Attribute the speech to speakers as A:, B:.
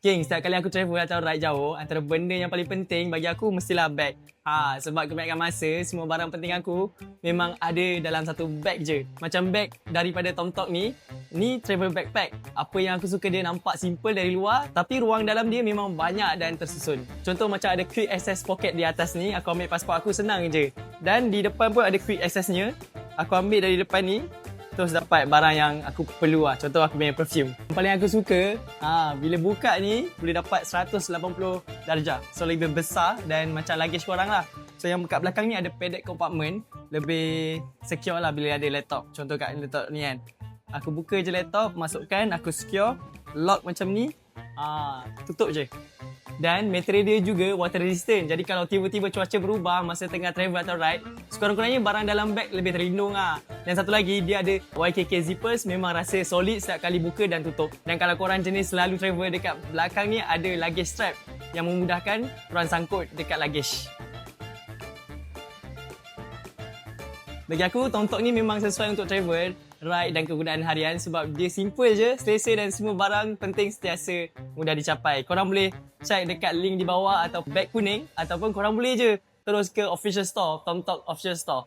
A: King, setiap kali aku travel atau ride jauh, antara benda yang paling penting bagi aku mestilah bag. Sebab kebanyakan masa, semua barang penting aku memang ada dalam satu bag je. Macam bag daripada TomTok ni travel backpack. Apa yang aku suka dia nampak simple dari luar, tapi ruang dalam dia memang banyak dan tersusun. Contoh macam ada quick access pocket di atas ni, aku ambil pasport aku senang je. Dan di depan pun ada quick accessnya. Aku ambil dari depan ni, terus dapat barang yang aku perlu lah. Contoh aku punya perfume. Yang paling aku suka, bila buka ni boleh dapat 180 darjah. So lebih besar dan macam luggage korang lah. So yang kat belakang ni ada padded compartment. Lebih secure lah bila ada laptop. Contoh kat laptop ni kan. Aku buka je laptop, masukkan, aku secure. Lock macam ni. Tutup je. Dan material dia juga water resistant. Jadi kalau tiba-tiba cuaca berubah masa tengah travel atau ride, sekurang-kurangnya barang dalam beg lebih terlindung lah. Dan satu lagi, dia ada YKK zippers, memang rasa solid setiap kali buka dan tutup. Dan kalau korang jenis selalu travel, dekat belakang ni ada luggage strap yang memudahkan korang sangkut dekat luggage. Bagi aku, TomTok ni memang sesuai untuk travel, ride dan kegunaan harian sebab dia simple je, selesa dan semua barang penting sentiasa mudah dicapai. Korang boleh check dekat link di bawah atau beg kuning ataupun korang boleh je terus ke official store, TomTok official store.